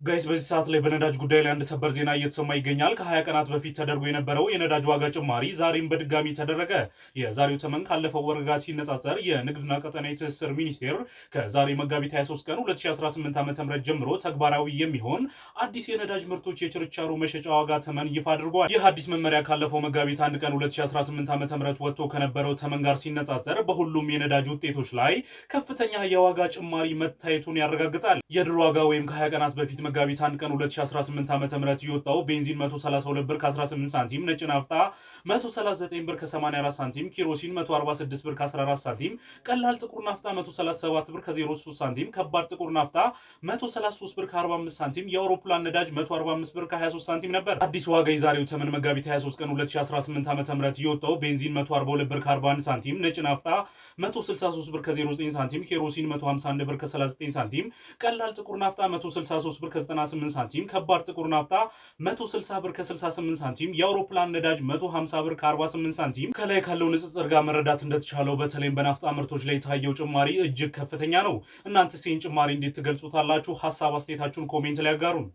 ጋይስ በዚህ ሰዓት ላይ በነዳጅ ጉዳይ ላይ አንድ ሰበር ዜና እየተሰማ ይገኛል። ከ20 ቀናት በፊት ተደርጎ የነበረው የነዳጅ ዋጋ ጭማሪ ዛሬም በድጋሚ ተደረገ። የዛሬው ተመን ካለፈው ወር ጋር ሲነጻጸር የንግድና ቀጠናዊ ትስስር ሚኒስቴር ከዛሬ መጋቢት 23 ቀን 2018 ዓ.ም ጀምሮ ተግባራዊ የሚሆን አዲስ የነዳጅ ምርቶች የችርቻሮ መሸጫ ዋጋ ተመን ይፋ አድርጓል። ይህ አዲስ መመሪያ ካለፈው መጋቢት 1 ቀን 2018 ዓ.ም ወጥቶ ከነበረው ተመን ጋር ሲነጻጸር በሁሉም የነዳጅ ውጤቶች ላይ ከፍተኛ የዋጋ ጭማሪ መታየቱን ያረጋግጣል። የድሮ ዋጋ ወይም ከ20 ቀናት በፊት መጋቢት 1 ቀን 2018 ዓ.ም የወጣው ቤንዚን 132 ብር ከ18 ሳንቲም፣ ነጭ ናፍጣ 139 ብር ከ84 ሳንቲም፣ ኪሮሲን 146 ብር ከ14 ሳንቲም፣ ቀላል ጥቁር ናፍጣ 137 ብር ከ03 ሳንቲም፣ ከባድ ጥቁር ናፍጣ 133 ብር ከ45 ሳንቲም፣ የአውሮፕላን ነዳጅ 145 ብር ከ23 ሳንቲም ነበር። አዲስ ዋጋ የዛሬው ተመን መጋቢት 23 ቀን 2018 ዓ.ም የወጣው ቤንዚን 142 ብር ከ41 ሳንቲም፣ ነጭ ናፍጣ 163 ብር ከ09 ሳንቲም፣ ኬሮሲን 151 ብር ከ39 ሳንቲም፣ ቀላል ጥቁር ናፍጣ 163 ብር ከ98 ሳንቲም፣ ከባድ ጥቁር ናፍጣ 160 ብር ከ68 ሳንቲም፣ የአውሮፕላን ነዳጅ 150 ብር ከ48 ሳንቲም። ከላይ ካለው ንጽጽር ጋር መረዳት እንደተቻለው በተለይም በናፍጣ ምርቶች ላይ የታየው ጭማሪ እጅግ ከፍተኛ ነው። እናንተስ ይህን ጭማሪ እንዴት ትገልጹታላችሁ? ሐሳብ አስተያየታችሁን ኮሜንት ላይ አጋሩን።